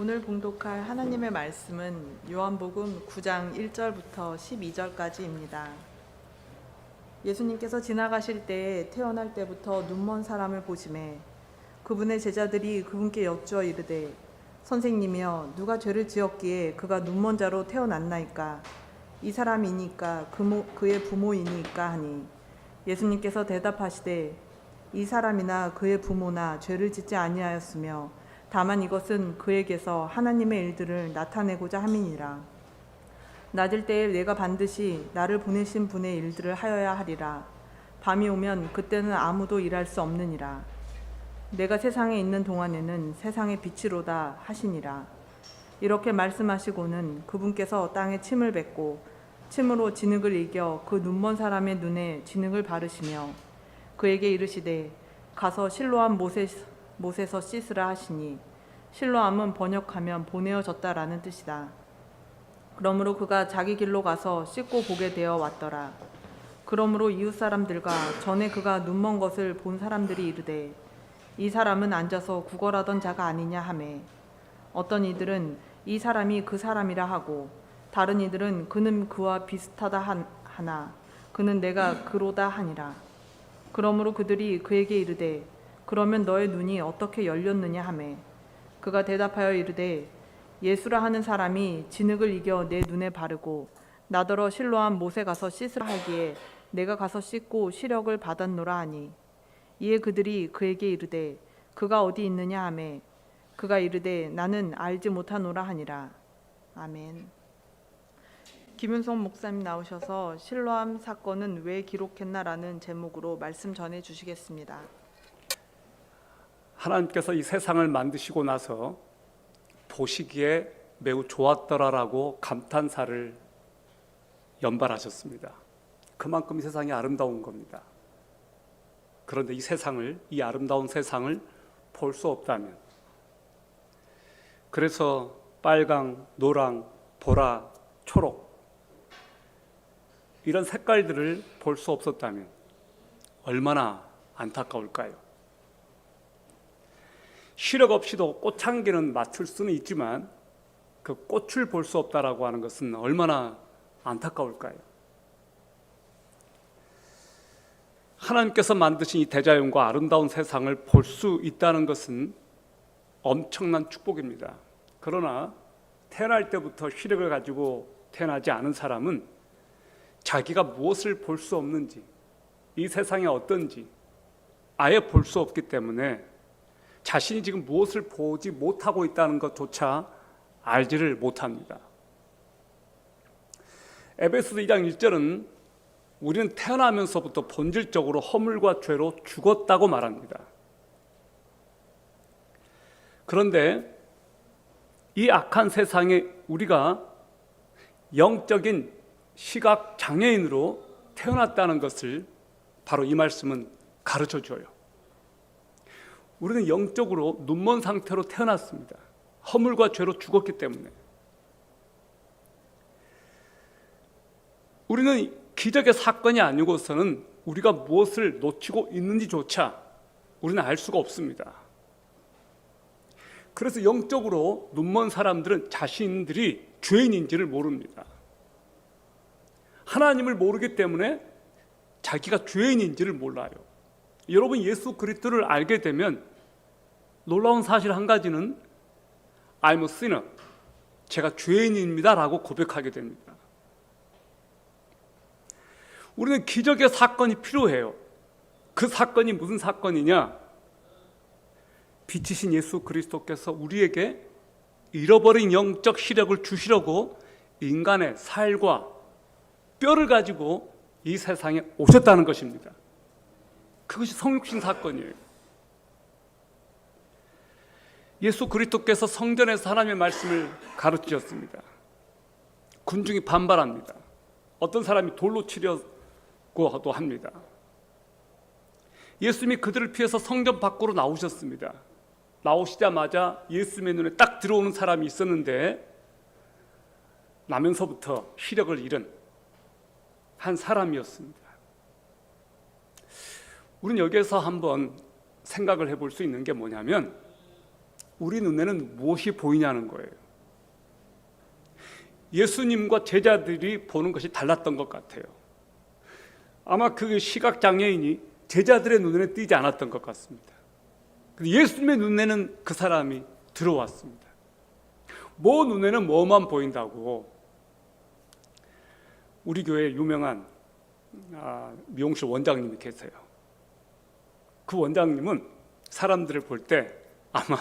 오늘 봉독할 하나님의 말씀은 요한복음 9장 1절부터 12절까지입니다. 예수님께서 지나가실 때에 태어날 때부터 눈먼 사람을 보시매 그분의 제자들이 그분께 여쭈어 이르되 선생님이여 누가 죄를 지었기에 그가 눈먼 자로 태어났나이까 이 사람이니까 그의 부모이니까 하니 예수님께서 대답하시되 이 사람이나 그의 부모나 죄를 짓지 아니하였으며 다만 이것은 그에게서 하나님의 일들을 나타내고자 함이니라. 낮을 때에 내가 반드시 나를 보내신 분의 일들을 하여야 하리라. 밤이 오면 그때는 아무도 일할 수 없느니라. 내가 세상에 있는 동안에는 세상의 빛이로다 하시니라. 이렇게 말씀하시고는 그분께서 땅에 침을 뱉고 침으로 진흙을 이겨 그 눈먼 사람의 눈에 진흙을 바르시며 그에게 이르시되 가서 실로암 못에서 씻으라 하시니 실로암은 번역하면 보내어졌다라는 뜻이다. 그러므로 그가 자기 길로 가서 씻고 보게 되어 왔더라. 그러므로 이웃 사람들과 전에 그가 눈먼 것을 본 사람들이 이르되 이 사람은 앉아서 구걸하던 자가 아니냐 하매 어떤 이들은 이 사람이 그 사람이라 하고 다른 이들은 그는 그와 비슷하다 하나 그는 내가 그로다 하니라. 그러므로 그들이 그에게 이르되 그러면 너의 눈이 어떻게 열렸느냐 하매 그가 대답하여 이르되 예수라 하는 사람이 진흙을 이겨 내 눈에 바르고 나더러 실로암 못에 가서 씻으라 하기에 내가 가서 씻고 시력을 받았노라 하니 이에 그들이 그에게 이르되 그가 어디 있느냐 하매 그가 이르되 나는 알지 못하노라 하니라. 아멘. 김윤성 목사님 나오셔서 실로암 사건은 왜 기록했나라는 제목으로 말씀 전해 주시겠습니다. 하나님께서 이 세상을 만드시고 나서 보시기에 매우 좋았더라라고 감탄사를 연발하셨습니다. 그만큼 이 세상이 아름다운 겁니다. 그런데 이 아름다운 세상을 볼 수 없다면, 그래서 빨강, 노랑, 보라, 초록 이런 색깔들을 볼 수 없었다면 얼마나 안타까울까요? 시력 없이도 꽃향기는 맡을 수는 있지만 그 꽃을 볼 수 없다라고 하는 것은 얼마나 안타까울까요? 하나님께서 만드신 이 대자연과 아름다운 세상을 볼 수 있다는 것은 엄청난 축복입니다. 그러나 태어날 때부터 시력을 가지고 태어나지 않은 사람은 자기가 무엇을 볼 수 없는지, 이 세상이 어떤지 아예 볼 수 없기 때문에 자신이 지금 무엇을 보지 못하고 있다는 것조차 알지를 못합니다. 에베소서 2장 1절은 우리는 태어나면서부터 본질적으로 허물과 죄로 죽었다고 말합니다. 그런데 이 악한 세상에 우리가 영적인 시각 장애인으로 태어났다는 것을 바로 이 말씀은 가르쳐 줘요. 우리는 영적으로 눈먼 상태로 태어났습니다. 허물과 죄로 죽었기 때문에. 우리는 기적의 사건이 아니고서는 우리가 무엇을 놓치고 있는지조차 우리는 알 수가 없습니다. 그래서 영적으로 눈먼 사람들은 자신들이 죄인인지를 모릅니다. 하나님을 모르기 때문에 자기가 죄인인지를 몰라요. 여러분, 예수 그리스도를 알게 되면 놀라운 사실 한 가지는 I'm a sinner, 제가 죄인입니다 라고 고백하게 됩니다. 우리는 기적의 사건이 필요해요. 그 사건이 무슨 사건이냐? 빛이신 예수 그리스도께서 우리에게 잃어버린 영적 시력을 주시려고 인간의 살과 뼈를 가지고 이 세상에 오셨다는 것입니다. 그것이 성육신 사건이에요. 예수 그리스도께서 성전에서 하나님의 말씀을 가르치셨습니다. 군중이 반발합니다. 어떤 사람이 돌로 치려고도 합니다. 예수님이 그들을 피해서 성전 밖으로 나오셨습니다. 나오시자마자 예수님의 눈에 딱 들어오는 사람이 있었는데 나면서부터 시력을 잃은 한 사람이었습니다. 우리는 여기에서 한번 생각을 해볼 수 있는 게 뭐냐면 우리 눈에는 무엇이 보이냐는 거예요. 예수님과 제자들이 보는 것이 달랐던 것 같아요. 아마 그 시각장애인이 제자들의 눈에는 띄지 않았던 것 같습니다. 예수님의 눈에는 그 사람이 들어왔습니다. 뭐 눈에는 뭐만 보인다고. 우리 교회에 유명한 미용실 원장님이 계세요. 그 원장님은 사람들을 볼 때 아마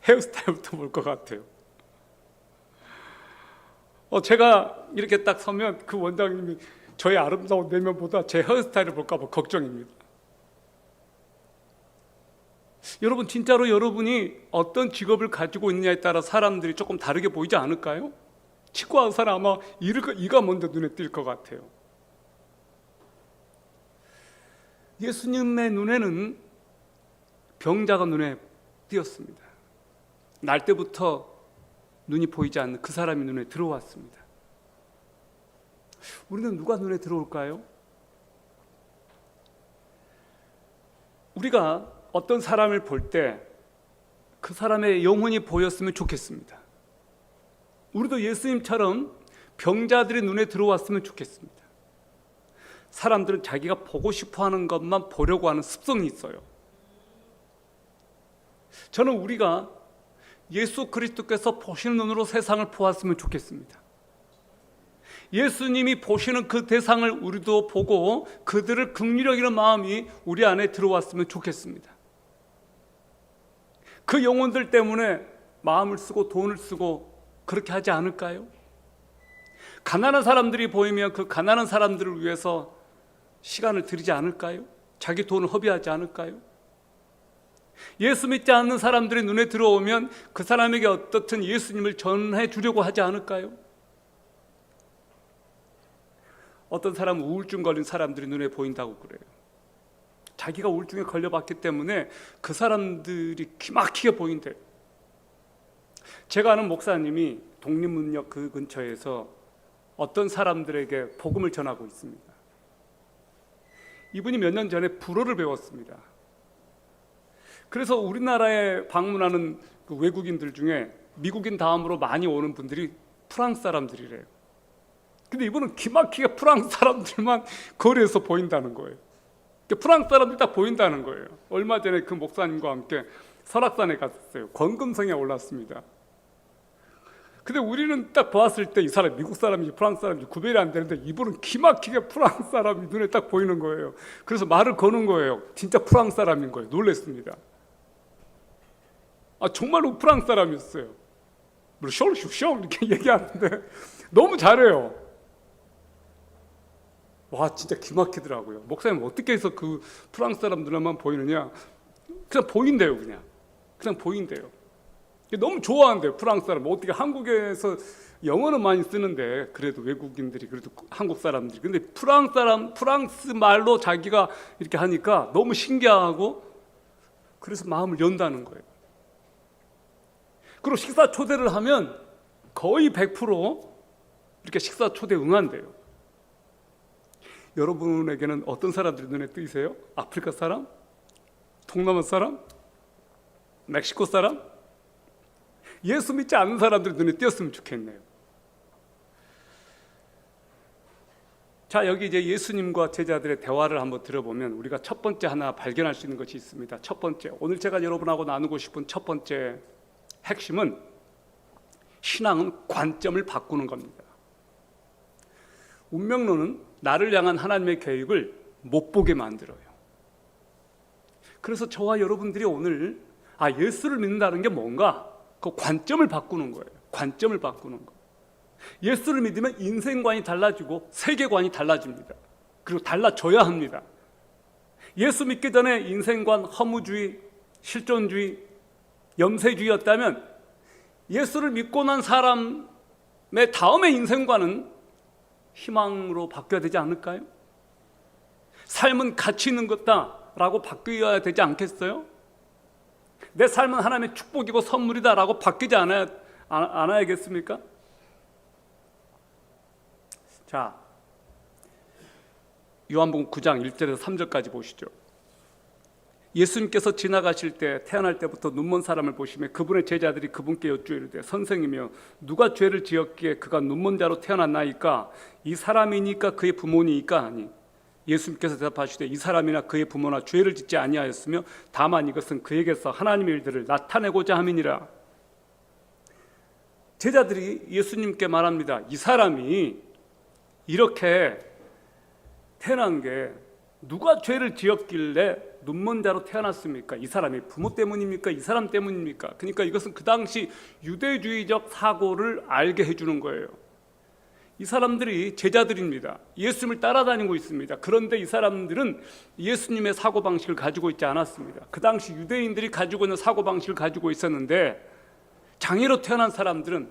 헤어스타일부터 볼 것 같아요. 제가 이렇게 딱 서면 그 원장님이 저의 아름다운 내면보다 제 헤어스타일을 볼까 봐 걱정입니다. 여러분, 진짜로 여러분이 어떤 직업을 가지고 있느냐에 따라 사람들이 조금 다르게 보이지 않을까요? 치과 의사는 아마 이가 먼저 눈에 띌 것 같아요. 예수님의 눈에는 병자가 눈에 띄었습니다. 날 때부터 눈이 보이지 않는 그 사람이 눈에 들어왔습니다. 우리는 누가 눈에 들어올까요? 우리가 어떤 사람을 볼 때 그 사람의 영혼이 보였으면 좋겠습니다. 우리도 예수님처럼 병자들의 눈에 들어왔으면 좋겠습니다. 사람들은 자기가 보고 싶어하는 것만 보려고 하는 습성이 있어요. 저는 우리가 예수 그리스도께서 보시는 눈으로 세상을 보았으면 좋겠습니다. 예수님이 보시는 그 대상을 우리도 보고 그들을 긍휼히 여기는 마음이 우리 안에 들어왔으면 좋겠습니다. 그 영혼들 때문에 마음을 쓰고 돈을 쓰고 그렇게 하지 않을까요? 가난한 사람들이 보이면 그 가난한 사람들을 위해서 시간을 들이지 않을까요? 자기 돈을 허비하지 않을까요? 예수 믿지 않는 사람들의 눈에 들어오면 그 사람에게 어떻든 예수님을 전해 주려고 하지 않을까요? 어떤 사람은 우울증 걸린 사람들이 눈에 보인다고 그래요. 자기가 우울증에 걸려봤기 때문에 그 사람들이 기막히게 보인대요. 제가 아는 목사님이 독립문역 그 근처에서 어떤 사람들에게 복음을 전하고 있습니다. 이분이 몇 년 전에 불어를 배웠습니다. 그래서 우리나라에 방문하는 그 외국인들 중에 미국인 다음으로 많이 오는 분들이 프랑스 사람들이래요. 근데 이분은 기막히게 프랑스 사람들만 거리에서 보인다는 거예요. 프랑스 사람들이 딱 보인다는 거예요. 얼마 전에 그 목사님과 함께 설악산에 갔었어요. 권금성에 올랐습니다. 근데 우리는 딱 보았을 때 이 사람 미국 사람인지 프랑스 사람인지 구별이 안 되는데 이분은 기막히게 프랑스 사람이 눈에 딱 보이는 거예요. 그래서 말을 거는 거예요. 진짜 프랑스 사람인 거예요. 놀랬습니다. 정말로 프랑스 사람이었어요. 쇼 이렇게 얘기하는데 너무 잘해요. 와, 진짜 기막히더라고요. 목사님 어떻게 해서 그 프랑스 사람들만 보이느냐? 그냥 보인대요. 그냥 보인대요. 너무 좋아한대요. 프랑스 사람. 어떻게 한국에서 영어는 많이 쓰는데 그래도 외국인들이 그래도 한국 사람들이 근데 프랑스 말로 자기가 이렇게 하니까 너무 신기하고 그래서 마음을 연다는 거예요. 그리고 식사 초대를 하면 거의 100% 이렇게 식사 초대 응한대요. 여러분에게는 어떤 사람들이 눈에 띄세요? 아프리카 사람? 동남아 사람? 멕시코 사람? 예수 믿지 않는 사람들이 눈에 띄었으면 좋겠네요. 자, 여기 이제 예수님과 제자들의 대화를 한번 들어보면 우리가 첫 번째 하나 발견할 수 있는 것이 있습니다. 첫 번째, 오늘 제가 여러분하고 나누고 싶은 첫 번째 핵심은 신앙은 관점을 바꾸는 겁니다. 운명론은 나를 향한 하나님의 계획을 못 보게 만들어요. 그래서 저와 여러분들이 오늘 예수를 믿는다는 게 뭔가 그 관점을 바꾸는 거예요. 관점을 바꾸는 거. 예수를 믿으면 인생관이 달라지고 세계관이 달라집니다. 그리고 달라져야 합니다. 예수 믿기 전에 인생관 허무주의, 실존주의, 염세주의였다면 예수를 믿고 난 사람의 다음의 인생관은 희망으로 바뀌어야 되지 않을까요? 삶은 가치 있는 것다라고 바뀌어야 되지 않겠어요? 내 삶은 하나님의 축복이고 선물이다라고 바뀌지 않아야겠습니까? 자, 요한복음 9장 1절에서 3절까지 보시죠. 예수님께서 지나가실 때 태어날 때부터 눈먼 사람을 보시며 그분의 제자들이 그분께 여쭈어 이르되 선생이며 누가 죄를 지었기에 그가 눈먼 자로 태어났나이까 이 사람이니까 그의 부모니이까 하니 예수님께서 대답하시되 이 사람이나 그의 부모나 죄를 짓지 아니하였으며 다만 이것은 그에게서 하나님의 일들을 나타내고자 함이니라. 제자들이 예수님께 말합니다. 이 사람이 이렇게 태어난 게 누가 죄를 지었길래 눈먼 자로 태어났습니까? 이 사람이 부모 때문입니까? 이 사람 때문입니까? 그러니까 이것은 그 당시 유대주의적 사고를 알게 해주는 거예요. 이 사람들이 제자들입니다. 예수님을 따라다니고 있습니다. 그런데 이 사람들은 예수님의 사고방식을 가지고 있지 않았습니다. 그 당시 유대인들이 가지고 있는 사고방식을 가지고 있었는데 장애로 태어난 사람들은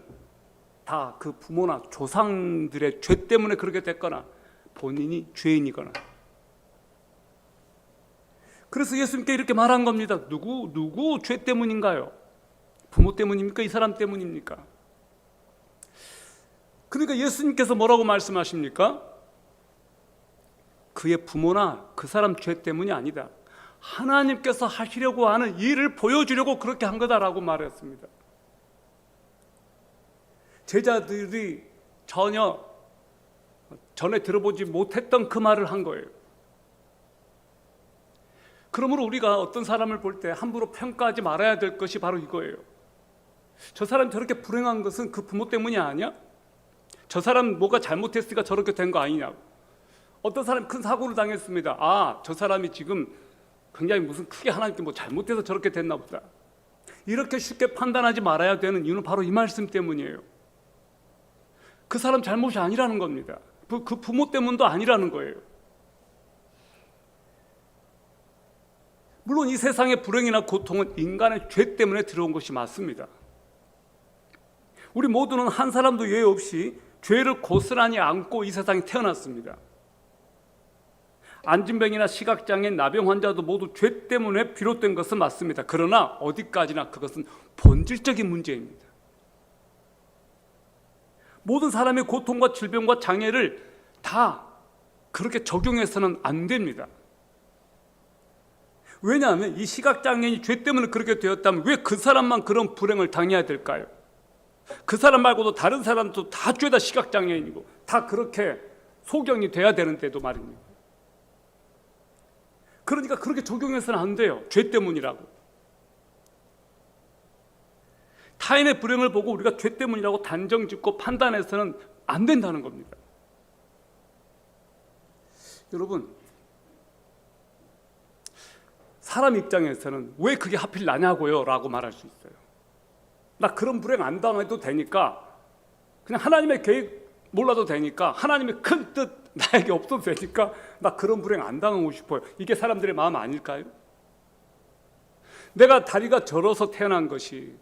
다 그 부모나 조상들의 죄 때문에 그렇게 됐거나 본인이 죄인이거나. 그래서 예수님께 이렇게 말한 겁니다. 누구 죄 때문인가요? 부모 때문입니까? 이 사람 때문입니까? 그러니까 예수님께서 뭐라고 말씀하십니까? 그의 부모나 그 사람 죄 때문이 아니다. 하나님께서 하시려고 하는 일을 보여주려고 그렇게 한 거다라고 말했습니다. 제자들이 전혀 전에 들어보지 못했던 그 말을 한 거예요. 그러므로 우리가 어떤 사람을 볼 때 함부로 평가하지 말아야 될 것이 바로 이거예요. 저 사람이 저렇게 불행한 것은 그 부모 때문이 아니야? 저 사람 뭐가 잘못했으니까 저렇게 된 거 아니냐고. 어떤 사람이 큰 사고를 당했습니다. 아, 저 사람이 지금 굉장히 무슨 크게 하나님께 뭐 잘못해서 저렇게 됐나 보다. 이렇게 쉽게 판단하지 말아야 되는 이유는 바로 이 말씀 때문이에요. 그 사람 잘못이 아니라는 겁니다. 그 부모 때문도 아니라는 거예요. 물론 이 세상의 불행이나 고통은 인간의 죄 때문에 들어온 것이 맞습니다. 우리 모두는 한 사람도 예외 없이 죄를 고스란히 안고 이 세상에 태어났습니다. 안진병이나 시각장애인, 나병 환자도 모두 죄 때문에 비롯된 것은 맞습니다. 그러나 어디까지나 그것은 본질적인 문제입니다. 모든 사람의 고통과 질병과 장애를 다 그렇게 적용해서는 안 됩니다. 왜냐하면 이 시각장애인이 죄 때문에 그렇게 되었다면 왜 그 사람만 그런 불행을 당해야 될까요? 그 사람 말고도 다른 사람도 다 죄다 시각장애인이고 다 그렇게 소경이 돼야 되는데도 말입니다. 그러니까 그렇게 적용해서는 안 돼요. 죄 때문이라고. 타인의 불행을 보고 우리가 죄 때문이라고 단정짓고 판단해서는 안 된다는 겁니다. 여러분, 사람 입장에서는 왜 그게 하필 나냐고요? 라고 말할 수 있어요. 나 그런 불행 안 당해도 되니까, 그냥 하나님의 계획 몰라도 되니까, 하나님의 큰 뜻 나에게 없어도 되니까 나 그런 불행 안 당하고 싶어요. 이게 사람들의 마음 아닐까요? 내가 다리가 저려서 태어난 것이,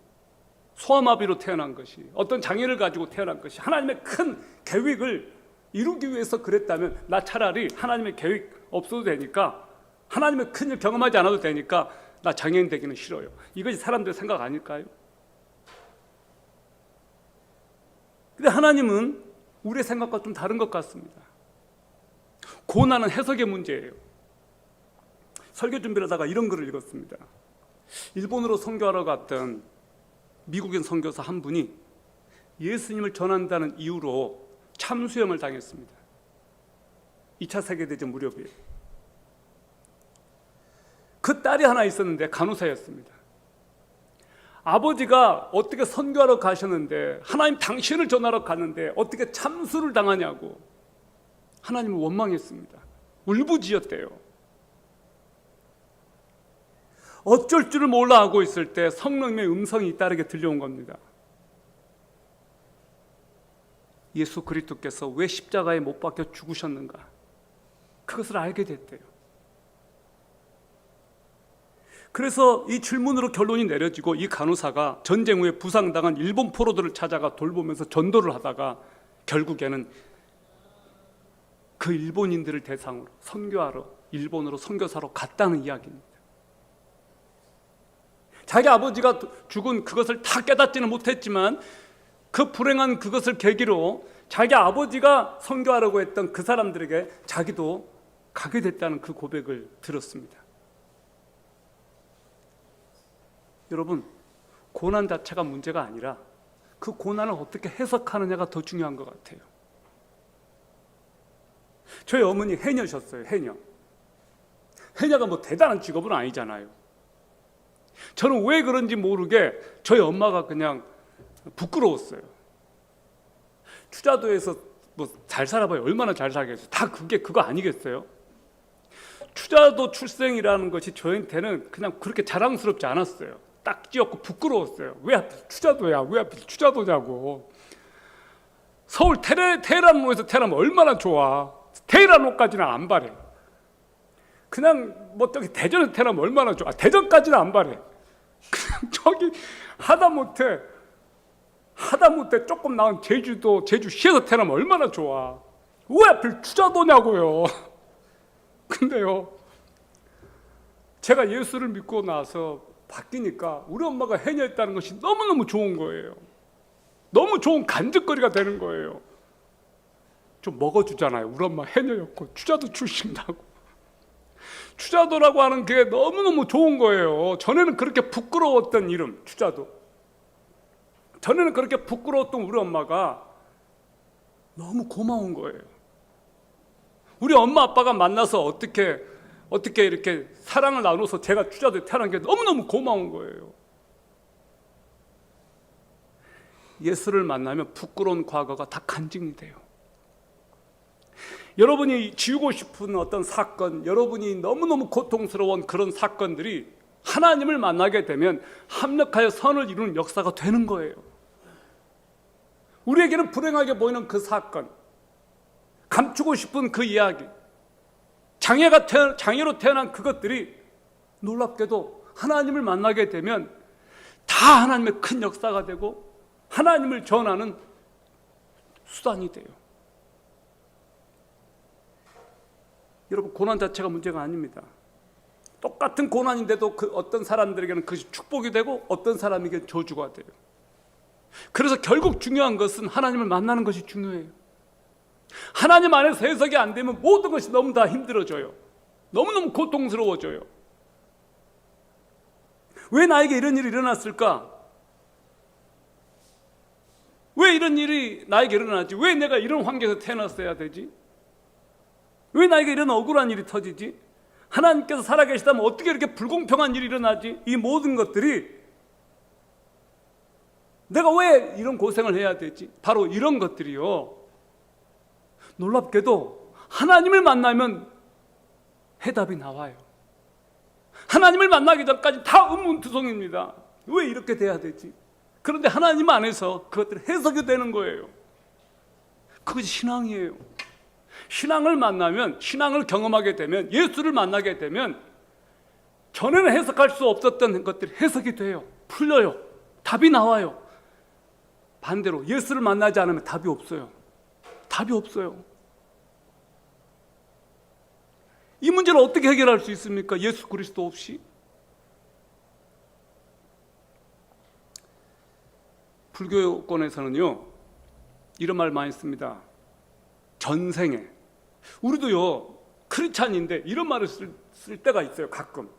소아마비로 태어난 것이, 어떤 장애를 가지고 태어난 것이 하나님의 큰 계획을 이루기 위해서 그랬다면 나 차라리 하나님의 계획 없어도 되니까, 하나님의 큰일 경험하지 않아도 되니까 나 장애인 되기는 싫어요. 이것이 사람들의 생각 아닐까요? 근데 하나님은 우리의 생각과 좀 다른 것 같습니다. 고난은 해석의 문제예요. 설교 준비를 하다가 이런 글을 읽었습니다. 일본으로 선교하러 갔던 미국인 선교사 한 분이 예수님을 전한다는 이유로 참수형을 당했습니다. 2차 세계대전 무렵이에요. 그 딸이 하나 있었는데 간호사였습니다. 아버지가 어떻게 선교하러 가셨는데, 하나님 당신을 전하러 갔는데 어떻게 참수를 당하냐고 하나님을 원망했습니다. 울부짖었대요. 어쩔 줄을 몰라 하고 있을 때 성령님의 음성이 잇따르게 들려온 겁니다. 예수 그리스도께서 왜 십자가에 못 박혀 죽으셨는가, 그것을 알게 됐대요. 그래서 이 질문으로 결론이 내려지고 이 간호사가 전쟁 후에 부상당한 일본 포로들을 찾아가 돌보면서 전도를 하다가 결국에는 그 일본인들을 대상으로 선교하러 일본으로 선교사로 갔다는 이야기입니다. 자기 아버지가 죽은 그것을 다 깨닫지는 못했지만 그 불행한 그것을 계기로 자기 아버지가 선교하려고 했던 그 사람들에게 자기도 가게 됐다는 그 고백을 들었습니다. 여러분, 고난 자체가 문제가 아니라 그 고난을 어떻게 해석하느냐가 더 중요한 것 같아요. 저희 어머니 해녀셨어요. 해녀가 뭐 대단한 직업은 아니잖아요. 저는 왜 그런지 모르게 저희 엄마가 그냥 부끄러웠어요. 추자도에서 뭐 잘 살아봐요. 얼마나 잘 살겠어요. 다 그거 아니겠어요? 추자도 출생이라는 것이 저한테는 그냥 그렇게 자랑스럽지 않았어요. 딱지없고 부끄러웠어요. 왜 하필 추자도야? 왜 하필 추자도냐고. 서울 테헤란로에서 태어나면 얼마나 좋아. 테헤란로까지는 안 바래. 그냥 뭐 저기 대전에서 태어나면 얼마나 좋아. 대전까지는 안 바래. 그냥 저기 하다못해 조금 나은 제주시에서 태어나면 얼마나 좋아. 왜 하필 추자도냐고요. 근데요, 제가 예수를 믿고 나서 바뀌니까 우리 엄마가 해녀했다는 것이 너무너무 좋은 거예요. 너무 좋은 간증거리가 되는 거예요. 좀 먹어주잖아요. 우리 엄마 해녀였고 추자도 출신이라고. 추자도라고 하는 게 너무너무 좋은 거예요. 전에는 그렇게 부끄러웠던 이름, 추자도. 전에는 그렇게 부끄러웠던 우리 엄마가 너무 고마운 거예요. 우리 엄마 아빠가 만나서 어떻게 이렇게 사랑을 나눠서 제가 추자도에 태어난 게 너무너무 고마운 거예요. 예수를 만나면 부끄러운 과거가 다 간증이 돼요. 여러분이 지우고 싶은 어떤 사건, 여러분이 너무너무 고통스러운 그런 사건들이 하나님을 만나게 되면 합력하여 선을 이루는 역사가 되는 거예요. 우리에게는 불행하게 보이는 그 사건, 감추고 싶은 그 이야기, 장애로 태어난 그것들이 놀랍게도 하나님을 만나게 되면 다 하나님의 큰 역사가 되고 하나님을 전하는 수단이 돼요. 여러분, 고난 자체가 문제가 아닙니다. 똑같은 고난인데도 그 어떤 사람들에게는 그것이 축복이 되고 어떤 사람에게는 저주가 돼요. 그래서 결국 중요한 것은 하나님을 만나는 것이 중요해요. 하나님 안에서 해석이 안 되면 모든 것이 너무 다 힘들어져요. 너무너무 고통스러워져요. 왜 나에게 이런 일이 일어났을까? 왜 이런 일이 나에게 일어나지? 왜 내가 이런 환경에서 태어났어야 되지? 왜 나에게 이런 억울한 일이 터지지? 하나님께서 살아계시다면 어떻게 이렇게 불공평한 일이 일어나지? 이 모든 것들이 내가 왜 이런 고생을 해야 되지? 바로 이런 것들이요, 놀랍게도 하나님을 만나면 해답이 나와요. 하나님을 만나기 전까지 다 의문투성입니다. 왜 이렇게 돼야 되지? 그런데 하나님 안에서 그것들이 해석이 되는 거예요. 그것이 신앙이에요. 신앙을 만나면, 신앙을 경험하게 되면, 예수를 만나게 되면 전에는 해석할 수 없었던 것들이 해석이 돼요. 풀려요. 답이 나와요. 반대로 예수를 만나지 않으면 답이 없어요. 답이 없어요. 이 문제를 어떻게 해결할 수 있습니까? 예수 그리스도 없이. 불교권에서는요, 이런 말 많이 씁니다. 전생에. 우리도요, 크리스찬인데 이런 말을 쓸 때가 있어요. 가끔.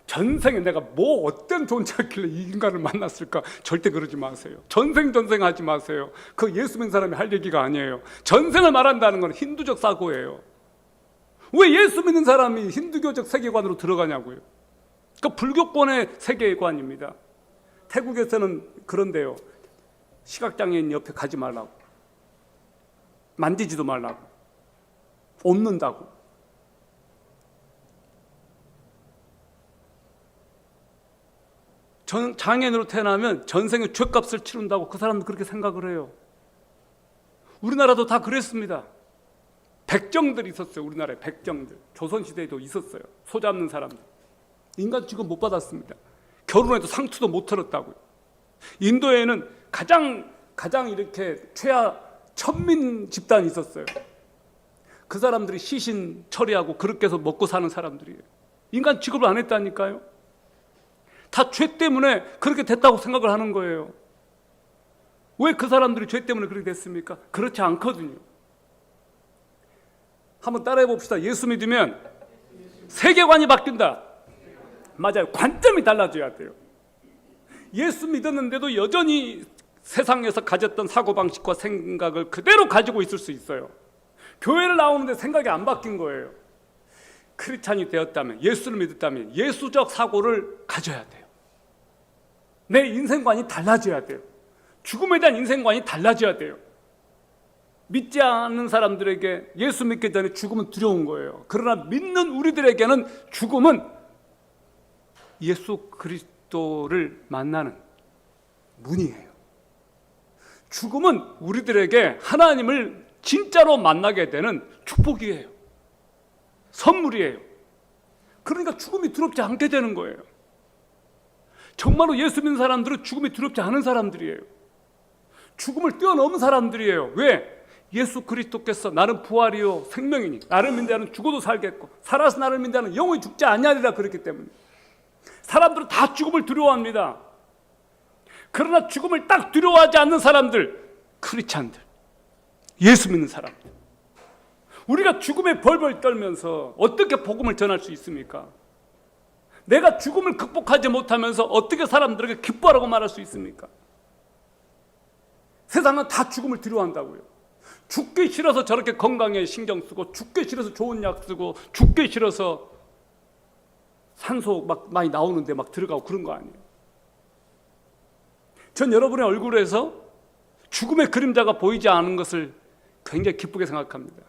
전생에 내가 뭐 어떤 존재였길래 이 인간을 만났을까? 절대 그러지 마세요. 전생 하지 마세요. 그 예수 믿는 사람이 할 얘기가 아니에요. 전생을 말한다는 건 힌두적 사고예요. 왜 예수 믿는 사람이 힌두교적 세계관으로 들어가냐고요. 그 불교권의 세계관입니다. 태국에서는 그런데요, 시각장애인 옆에 가지 말라고, 만지지도 말라고, 옵는다고. 장애인으로 태어나면 전생에 죗값을 치른다고 그 사람도 그렇게 생각을 해요. 우리나라도 다 그랬습니다. 백정들이 있었어요. 우리나라에 백정들. 조선시대에도 있었어요. 소 잡는 사람들. 인간 취급 못 받았습니다. 결혼해도 상투도 못 털었다고요. 인도에는 가장 이렇게 최하 천민 집단이 있었어요. 그 사람들이 시신 처리하고 그렇게 해서 먹고 사는 사람들이에요. 인간 취급을 안 했다니까요. 다 죄 때문에 그렇게 됐다고 생각을 하는 거예요. 왜 그 사람들이 죄 때문에 그렇게 됐습니까? 그렇지 않거든요. 한번 따라해 봅시다. 예수 믿으면 세계관이 바뀐다. 맞아요. 관점이 달라져야 돼요. 예수 믿었는데도 여전히 세상에서 가졌던 사고방식과 생각을 그대로 가지고 있을 수 있어요. 교회를 나오는데 생각이 안 바뀐 거예요. 크리스찬이 되었다면, 예수를 믿었다면 예수적 사고를 가져야 돼요. 내 인생관이 달라져야 돼요. 죽음에 대한 인생관이 달라져야 돼요. 믿지 않는 사람들에게 예수 믿기 전에 죽음은 두려운 거예요. 그러나 믿는 우리들에게는 죽음은 예수 그리스도를 만나는 문이에요. 죽음은 우리들에게 하나님을 진짜로 만나게 되는 축복이에요. 선물이에요. 그러니까 죽음이 두렵지 않게 되는 거예요. 정말로 예수 믿는 사람들은 죽음이 두렵지 않은 사람들이에요. 죽음을 뛰어넘은 사람들이에요. 왜? 예수 그리스도께서 나는 부활이요 생명이니 나를 믿는 자는 죽어도 살겠고 살아서 나를 믿는 자는 영원히 죽지 아니하리라 그랬기 때문에 사람들은 다 죽음을 두려워합니다. 그러나 죽음을 딱 두려워하지 않는 사람들, 크리스찬들, 예수 믿는 사람들, 우리가 죽음에 벌벌 떨면서 어떻게 복음을 전할 수 있습니까? 내가 죽음을 극복하지 못하면서 어떻게 사람들에게 기뻐하라고 말할 수 있습니까? 세상은 다 죽음을 두려워한다고요. 죽기 싫어서 저렇게 건강에 신경 쓰고, 죽기 싫어서 좋은 약 쓰고, 죽기 싫어서 산소 막 많이 나오는데 막 들어가고 그런 거 아니에요. 전 여러분의 얼굴에서 죽음의 그림자가 보이지 않은 것을 굉장히 기쁘게 생각합니다.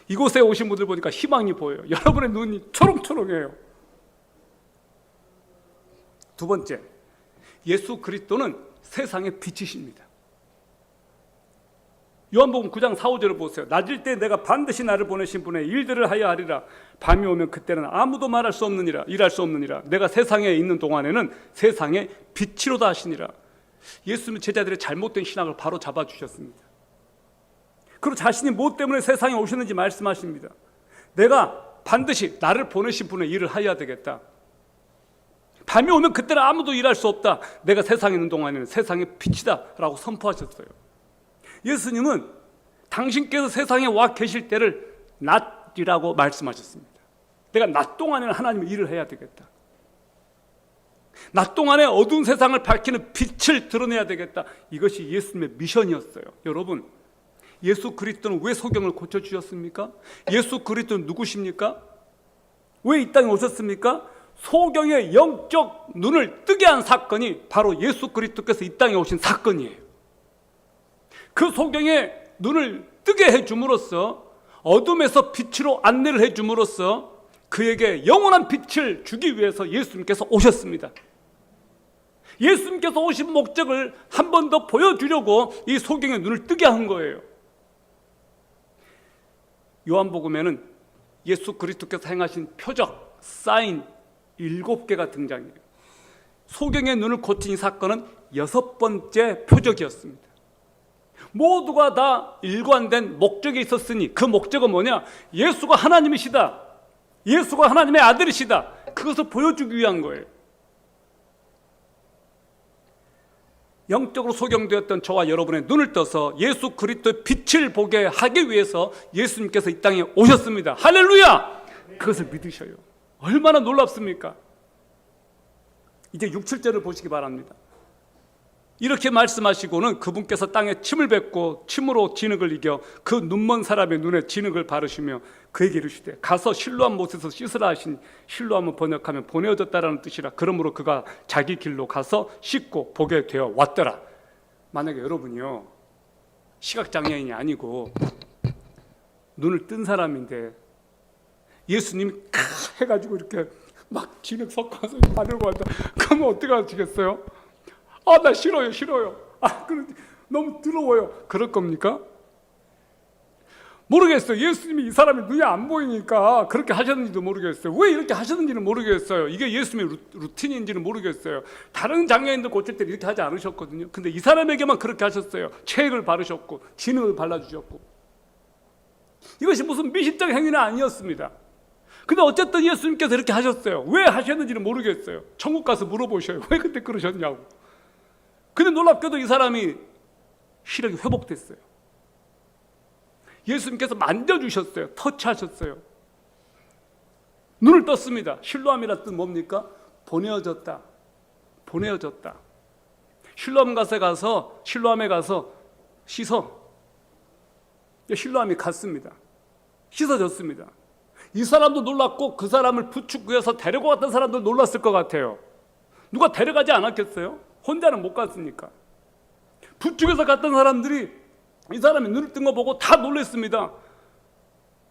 이곳에 오신 분들 보니까 희망이 보여요. 여러분의 눈이 초롱초롱해요. 두 번째, 예수 그리스도는 세상의 빛이십니다. 요한복음 9장 4, 5절을 보세요. 낮일 때 내가 반드시 나를 보내신 분의 일들을 하여 하리라. 밤이 오면 그때는 아무도 말할 수 없느니라, 일할 수 없느니라. 내가 세상에 있는 동안에는 세상의 빛이로다 하시니라. 예수님은 제자들의 잘못된 신앙을 바로 잡아주셨습니다. 그리고 자신이 무엇 때문에 세상에 오셨는지 말씀하십니다. 내가 반드시 나를 보내신 분의 일을 하여야 되겠다. 밤이 오면 그때는 아무도 일할 수 없다. 내가 세상에 있는 동안에는 세상의 빛이다 라고 선포하셨어요. 예수님은 당신께서 세상에 와 계실 때를 낮이라고 말씀하셨습니다. 내가 낮 동안에는 하나님의 일을 해야 되겠다. 낮 동안에 어두운 세상을 밝히는 빛을 드러내야 되겠다. 이것이 예수님의 미션이었어요. 여러분, 예수 그리스도는 왜 소경을 고쳐주셨습니까? 예수 그리스도는 누구십니까? 왜 이 땅에 오셨습니까? 소경의 영적 눈을 뜨게 한 사건이 바로 예수 그리스도께서 이 땅에 오신 사건이에요. 그 소경의 눈을 뜨게 해줌으로써 어둠에서 빛으로 안내를 해줌으로써 그에게 영원한 빛을 주기 위해서 예수님께서 오셨습니다. 예수님께서 오신 목적을 한 번 더 보여주려고 이 소경의 눈을 뜨게 한 거예요. 요한복음에는 예수 그리스도께서 행하신 표적, 사인 7개가 등장해요. 소경의 눈을 고친 이 사건은 6번째 표적이었습니다. 모두가 다 일관된 목적이 있었으니 그 목적은 뭐냐? 예수가 하나님이시다. 예수가 하나님의 아들이시다. 그것을 보여주기 위한 거예요. 영적으로 소경되었던 저와 여러분의 눈을 떠서 예수 그리스도의 빛을 보게 하기 위해서 예수님께서 이 땅에 오셨습니다. 할렐루야! 그것을 믿으셔요. 얼마나 놀랍습니까? 이제 6, 7절을 보시기 바랍니다. 이렇게 말씀하시고는 그분께서 땅에 침을 뱉고 침으로 진흙을 이겨 그 눈먼 사람의 눈에 진흙을 바르시며 그에게 이르시되 가서 실로암 못에서 씻으라 하시니 실로암은 번역하면 보내어졌다라는 뜻이라. 그러므로 그가 자기 길로 가서 씻고 보게 되어 왔더라. 만약에 여러분이요 시각장애인이 아니고 눈을 뜬 사람인데 예수님이 해가지고 이렇게 막 진흙 섞어서 바르고 왔다. 그러면 어떻게 하시겠어요? 아, 나 싫어요. 아, 너무 더러워요. 그럴 겁니까? 모르겠어요. 예수님이 이 사람이 눈이 안 보이니까 그렇게 하셨는지도 모르겠어요. 왜 이렇게 하셨는지는 모르겠어요. 이게 예수님의 루틴인지는 모르겠어요. 다른 장애인들 고칠 때 이렇게 하지 않으셨거든요. 근데 이 사람에게만 그렇게 하셨어요. 체액을 바르셨고 진흙을 발라주셨고. 이것이 무슨 미신적 행위는 아니었습니다. 근데 어쨌든 예수님께서 이렇게 하셨어요. 왜 하셨는지는 모르겠어요. 천국 가서 물어보셔요. 왜 그때 그러셨냐고. 근데 놀랍게도 이 사람이 시력이 회복됐어요. 예수님께서 만져주셨어요. 터치하셨어요. 눈을 떴습니다. 실로암이라 뜻 뭡니까? 보내어졌다. 실로암에 가서 씻어. 실로암이 갔습니다. 씻어졌습니다. 이 사람도 놀랐고 그 사람을 부축해서 데리고 갔던 사람도 놀랐을 것 같아요. 누가 데려가지 않았겠어요? 혼자는 못 갔으니까. 부축해서 갔던 사람들이 이 사람이 눈을 뜬 거 보고 다 놀랐습니다.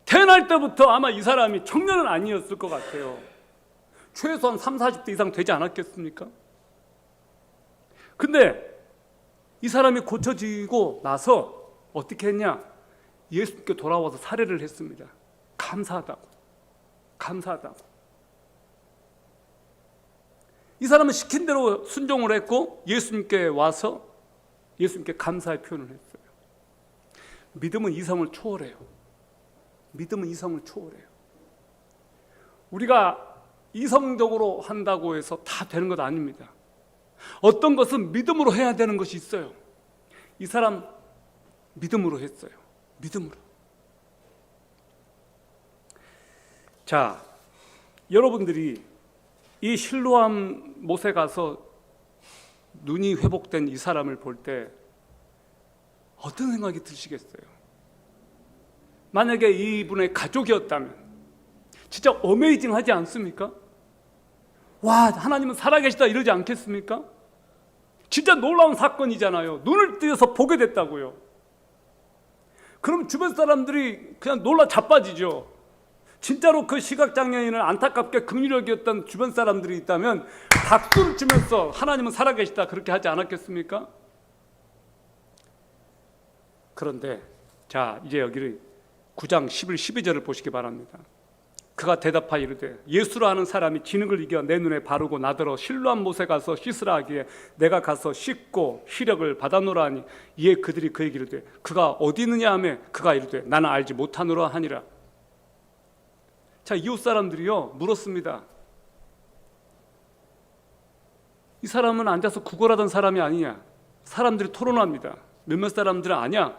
태어날 때부터 아마 이 사람이 청년은 아니었을 것 같아요. 최소한 30, 40대 이상 되지 않았겠습니까? 근데 이 사람이 고쳐지고 나서 어떻게 했냐? 예수님께 돌아와서 사례를 했습니다. 감사하다고. 이 사람은 시킨 대로 순종을 했고 예수님께 와서 예수님께 감사의 표현을 했어요. 믿음은 이성을 초월해요. 우리가 이성적으로 한다고 해서 다 되는 것 아닙니다. 어떤 것은 믿음으로 해야 되는 것이 있어요. 이 사람 믿음으로 했어요. 믿음으로. 자, 여러분들이 이 실로암 못에 가서 눈이 회복된 이 사람을 볼 때 어떤 생각이 드시겠어요? 만약에 이분의 가족이었다면 진짜 어메이징 하지 않습니까? 와, 하나님은 살아계시다 이러지 않겠습니까? 진짜 놀라운 사건이잖아요. 눈을 뜨여서 보게 됐다고요. 그럼 주변 사람들이 그냥 놀라 자빠지죠. 진짜로 그 시각장애인을 안타깝게 긍휼히 여겼던 주변 사람들이 있다면 박수를 치면서 하나님은 살아계시다 그렇게 하지 않았겠습니까? 그런데 자, 이제 여기를 9장 11, 12절을 보시기 바랍니다. 그가 대답하여 이르되 예수라 하는 사람이 진흙을 이겨 내 눈에 바르고 나더러 실로암 못에 가서 씻으라 하기에 내가 가서 씻고 시력을 받아노라 하니 이에 그들이 그에게 이르되 그가 어디 있느냐 하매 그가 이르되 나는 알지 못하노라 하니라. 자, 이웃 사람들이요 물었습니다. 이 사람은 앉아서 구걸하던 사람이 아니냐? 사람들이 토론합니다. 몇몇 사람들은 아니야,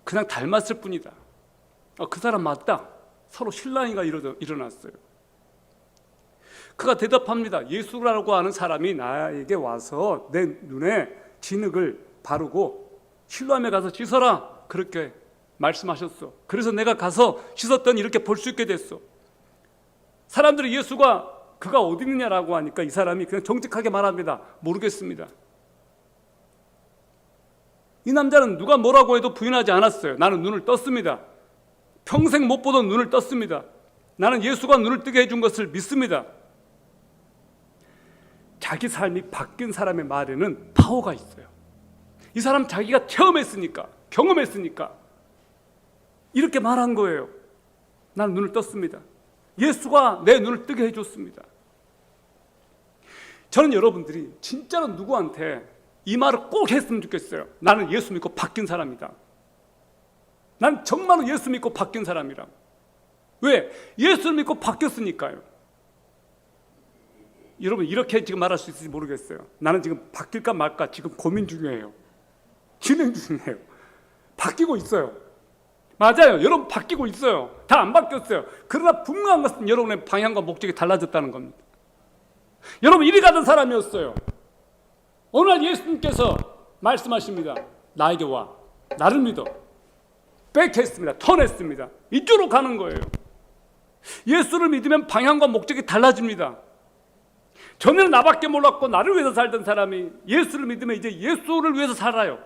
그냥 닮았을 뿐이다. 그 사람 맞다. 서로 실랑이가 일어났어요. 그가 대답합니다. 예수라고 하는 사람이 나에게 와서 내 눈에 진흙을 바르고 실로암에 가서 씻어라 그렇게 말씀하셨어. 그래서 내가 가서 씻었더니 이렇게 볼 수 있게 됐어. 사람들이 그가 어디 있느냐라고 하니까 이 사람이 그냥 정직하게 말합니다. 모르겠습니다. 이 남자는 누가 뭐라고 해도 부인하지 않았어요. 나는 눈을 떴습니다. 평생 못 보던 눈을 떴습니다. 나는 예수가 눈을 뜨게 해준 것을 믿습니다. 자기 삶이 바뀐 사람의 말에는 파워가 있어요. 이 사람 자기가 체험했으니까, 경험했으니까 이렇게 말한 거예요. 나는 눈을 떴습니다. 예수가 내 눈을 뜨게 해줬습니다. 저는 여러분들이 진짜로 누구한테 이 말을 꼭 했으면 좋겠어요. 나는 예수 믿고 바뀐 사람이다. 난 정말로 예수 믿고 바뀐 사람이라. 왜? 예수를 믿고 바뀌었으니까요. 여러분 이렇게 지금 말할 수 있을지 모르겠어요. 나는 지금 바뀔까 말까 지금 고민 중이에요. 진행 중이에요. 바뀌고 있어요. 맞아요. 여러분 바뀌고 있어요. 다 안 바뀌었어요. 그러나 분명한 것은 여러분의 방향과 목적이 달라졌다는 겁니다. 여러분 이리 가던 사람이었어요. 어느 날 예수님께서 말씀하십니다. 나에게 와. 나를 믿어. 백했습니다. 턴했습니다. 이쪽으로 가는 거예요. 예수를 믿으면 방향과 목적이 달라집니다. 전에는 나밖에 몰랐고 나를 위해서 살던 사람이 예수를 믿으면 이제 예수를 위해서 살아요.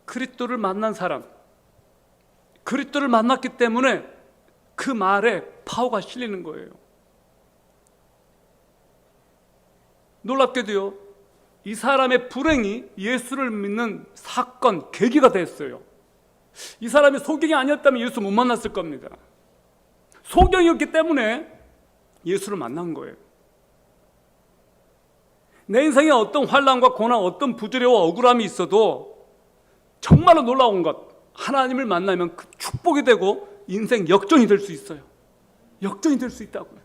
그리스도를 만난 사람, 그리스도를 만났기 때문에 그 말에 파워가 실리는 거예요. 놀랍게도요, 이 사람의 불행이 예수를 믿는 사건, 계기가 됐어요. 이 사람이 소경이 아니었다면 예수 못 만났을 겁니다. 소경이었기 때문에 예수를 만난 거예요. 내 인생에 어떤 환난과 고난, 어떤 부조리와 억울함이 있어도 정말로 놀라운 것, 하나님을 만나면 그 축복이 되고 인생 역전이 될 수 있어요. 역전이 될 수 있다고요.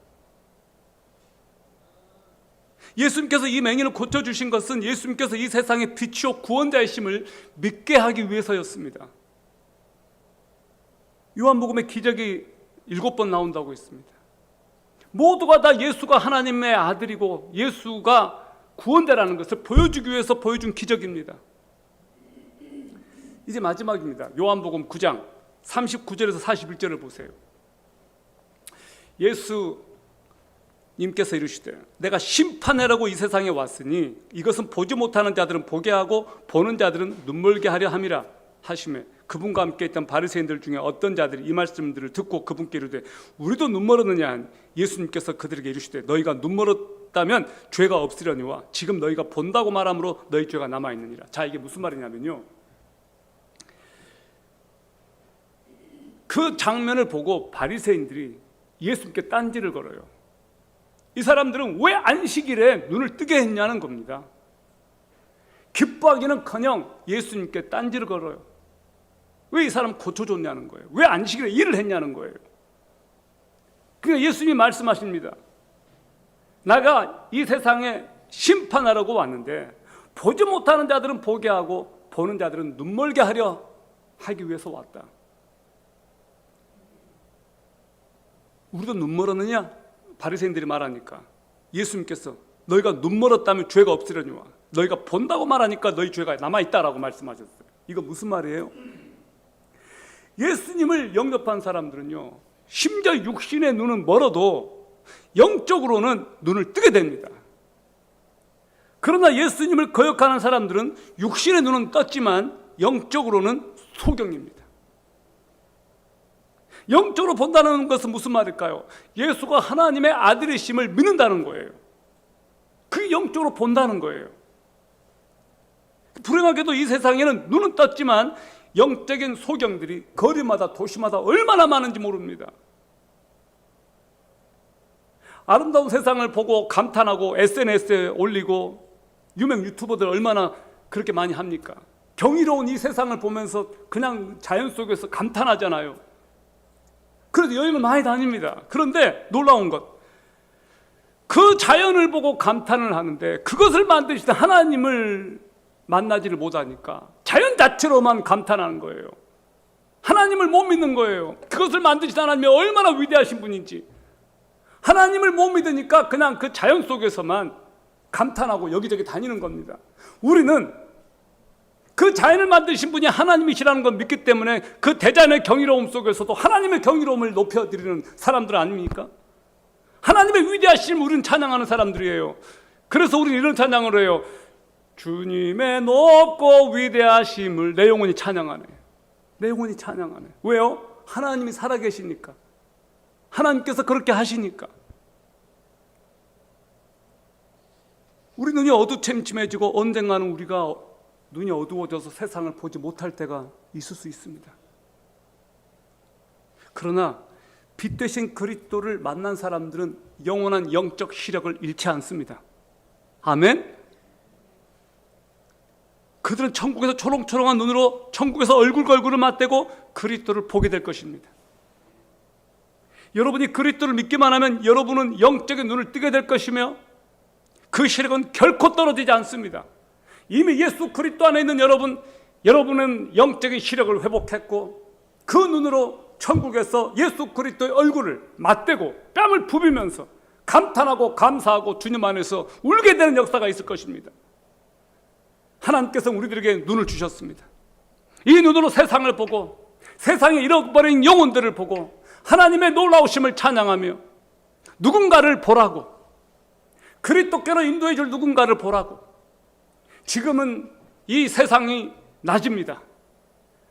예수님께서 이 맹인을 고쳐주신 것은 예수님께서 이 세상의 빛이요 구원자이심을 믿게 하기 위해서였습니다. 요한복음에 기적이 7번 나온다고 했습니다. 모두가 다 예수가 하나님의 아들이고 예수가 구원자라는 것을 보여주기 위해서 보여준 기적입니다. 이제 마지막입니다. 요한복음 9장 39절에서 41절을 보세요. 예수님께서 이르시되 내가 심판하라고 이 세상에 왔으니 이것은 보지 못하는 자들은 보게 하고 보는 자들은 눈멀게 하려 함이라 하시매 그분과 함께 있던 바리새인들 중에 어떤 자들이 이 말씀들을 듣고 그분께 이르되 우리도 눈멀었느냐. 예수님께서 그들에게 이르시되 너희가 눈멀었다면 죄가 없으려니와 지금 너희가 본다고 말함으로 너희 죄가 남아있느니라. 자, 이게 무슨 말이냐면요, 그 장면을 보고 바리새인들이 예수님께 딴지를 걸어요. 이 사람들은 왜 안식일에 눈을 뜨게 했냐는 겁니다. 기뻐하기는커녕 예수님께 딴지를 걸어요. 왜 이 사람 고쳐줬냐는 거예요. 왜 안식일에 일을 했냐는 거예요. 그러니까 예수님이 말씀하십니다. 내가 이 세상에 심판하려고 왔는데 보지 못하는 자들은 보게 하고 보는 자들은 눈멀게 하려 하기 위해서 왔다. 우리도 눈멀었느냐? 바리새인들이 말하니까 예수님께서 너희가 눈멀었다면 죄가 없으려니와 너희가 본다고 말하니까 너희 죄가 남아있다라고 말씀하셨어요. 이거 무슨 말이에요? 예수님을 영접한 사람들은요, 심지어 육신의 눈은 멀어도 영적으로는 눈을 뜨게 됩니다. 그러나 예수님을 거역하는 사람들은 육신의 눈은 떴지만 영적으로는 소경입니다. 영적으로 본다는 것은 무슨 말일까요? 예수가 하나님의 아들이심을 믿는다는 거예요. 그게 영적으로 본다는 거예요. 불행하게도 이 세상에는 눈은 떴지만 영적인 소경들이 거리마다 도시마다 얼마나 많은지 모릅니다. 아름다운 세상을 보고 감탄하고 SNS에 올리고 유명 유튜버들 얼마나 그렇게 많이 합니까? 경이로운 이 세상을 보면서 그냥 자연 속에서 감탄하잖아요. 그래서 여행을 많이 다닙니다. 그런데 놀라운 것, 그 자연을 보고 감탄을 하는데 그것을 만드시던 하나님을 만나지를 못하니까 자연 자체로만 감탄하는 거예요. 하나님을 못 믿는 거예요. 그것을 만드신 하나님이 얼마나 위대하신 분인지. 하나님을 못 믿으니까 그냥 그 자연 속에서만 감탄하고 여기저기 다니는 겁니다. 우리는 그 자연을 만드신 분이 하나님이시라는 걸 믿기 때문에 그 대자연의 경이로움 속에서도 하나님의 경이로움을 높여드리는 사람들 아닙니까? 하나님의 위대하심을 우리는 찬양하는 사람들이에요. 그래서 우리는 이런 찬양을 해요. 주님의 높고 위대하심을 내 영혼이 찬양하네. 내 영혼이 찬양하네. 왜요? 하나님이 살아계시니까. 하나님께서 그렇게 하시니까. 우리 눈이 어두침침해지고 언젠가는 우리가 눈이 어두워져서 세상을 보지 못할 때가 있을 수 있습니다. 그러나 빛 대신 그리스도를 만난 사람들은 영원한 영적 시력을 잃지 않습니다. 아멘? 그들은 천국에서 초롱초롱한 눈으로 천국에서 얼굴과 얼굴을 맞대고 그리스도를 보게 될 것입니다. 여러분이 그리스도를 믿기만 하면 여러분은 영적인 눈을 뜨게 될 것이며 그 시력은 결코 떨어지지 않습니다. 이미 예수 그리스도 안에 있는 여러분은 영적인 시력을 회복했고 그 눈으로 천국에서 예수 그리스도의 얼굴을 맞대고 뺨을 부비면서 감탄하고 감사하고 주님 안에서 울게 되는 역사가 있을 것입니다. 하나님께서 우리들에게 눈을 주셨습니다. 이 눈으로 세상을 보고 세상에 잃어버린 영혼들을 보고 하나님의 놀라우심을 찬양하며 누군가를 보라고, 그리스도께로 인도해 줄 누군가를 보라고. 지금은 이 세상이 낮입니다.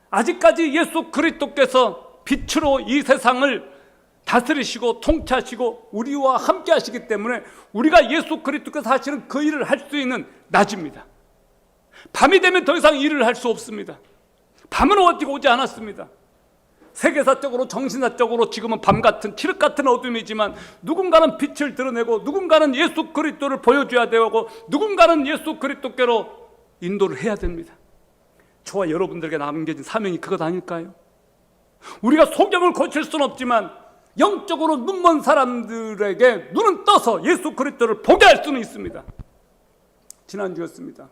아직까지 예수 그리스도께서 빛으로 이 세상을 다스리시고 통치하시고 우리와 함께 하시기 때문에 우리가 예수 그리스도께서 하시는 그 일을 할 수 있는 낮입니다. 밤이 되면 더 이상 일을 할 수 없습니다. 밤은 오지 않았습니다. 세계사적으로 정신사적으로 지금은 밤같은 칠흑 같은 어둠이지만 누군가는 빛을 드러내고 누군가는 예수 그리스도를 보여줘야 되고 누군가는 예수 그리스도께로 인도를 해야 됩니다. 저와 여러분들에게 남겨진 사명이 그것 아닐까요? 우리가 소경을 고칠 수는 없지만 영적으로 눈먼 사람들에게 눈은 떠서 예수 그리스도를 보게 할 수는 있습니다. 지난주였습니다.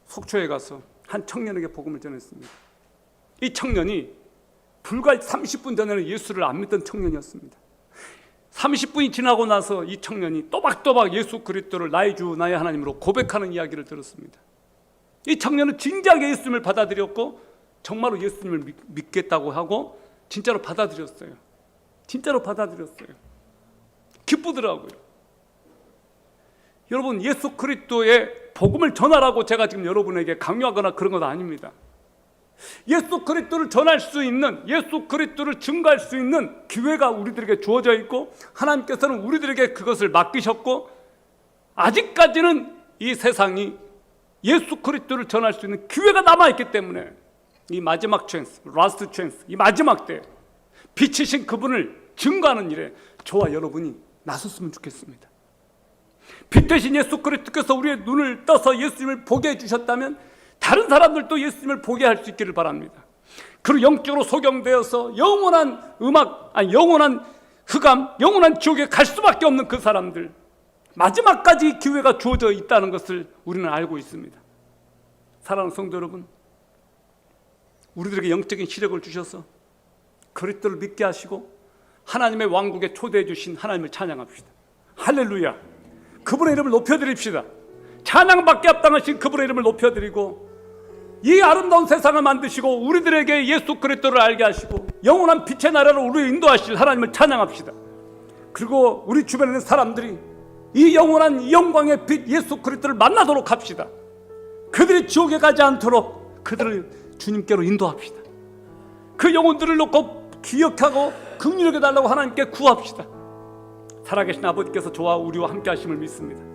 속초에 가서 한 청년에게 복음을 전했습니다. 이 청년이 불과 30분 전에는 예수를 안 믿던 청년이었습니다. 30분이 지나고 나서 이 청년이 또박또박 예수 그리스도를 나의 주 나의 하나님으로 고백하는 이야기를 들었습니다. 이 청년은 진지하게 예수님을 받아들였고 정말로 예수님을 믿겠다고 하고 진짜로 받아들였어요. 진짜로 받아들였어요. 기쁘더라고요. 여러분, 예수 그리스도의 복음을 전하라고 제가 지금 여러분에게 강요하거나 그런 건 아닙니다. 예수 그리스도를 전할 수 있는, 예수 그리스도를 증거할 수 있는 기회가 우리들에게 주어져 있고 하나님께서는 우리들에게 그것을 맡기셨고 아직까지는 이 세상이 예수 그리스도를 전할 수 있는 기회가 남아있기 때문에 이 마지막 찬스, 라스트 찬스, 이 마지막 때 빛이신 그분을 증거하는 일에 저와 여러분이 나섰으면 좋겠습니다. 빛 되신 예수 그리스도께서 우리의 눈을 떠서 예수님을 보게 해주셨다면 다른 사람들도 예수님을 보게 할 수 있기를 바랍니다. 그리고 영적으로 소경되어서 영원한 영원한 흑암, 영원한 지옥에 갈 수밖에 없는 그 사람들, 마지막까지 기회가 주어져 있다는 것을 우리는 알고 있습니다. 사랑하는 성도 여러분, 우리들에게 영적인 시력을 주셔서 그리스도를 믿게 하시고 하나님의 왕국에 초대해 주신 하나님을 찬양합시다. 할렐루야. 그분의 이름을 높여드립시다. 찬양받게 합당하신 그분의 이름을 높여드리고 이 아름다운 세상을 만드시고 우리들에게 예수 그리스도를 알게 하시고 영원한 빛의 나라로 우리를 인도하실 하나님을 찬양합시다. 그리고 우리 주변에 있는 사람들이 이 영원한 영광의 빛 예수 그리스도를 만나도록 합시다. 그들이 지옥에 가지 않도록 그들을 주님께로 인도합시다. 그 영혼들을 놓고 기억하고 긍휼히 여겨 달라고 하나님께 구합시다. 살아계신 아버지께서 저와 우리와 함께 하심을 믿습니다.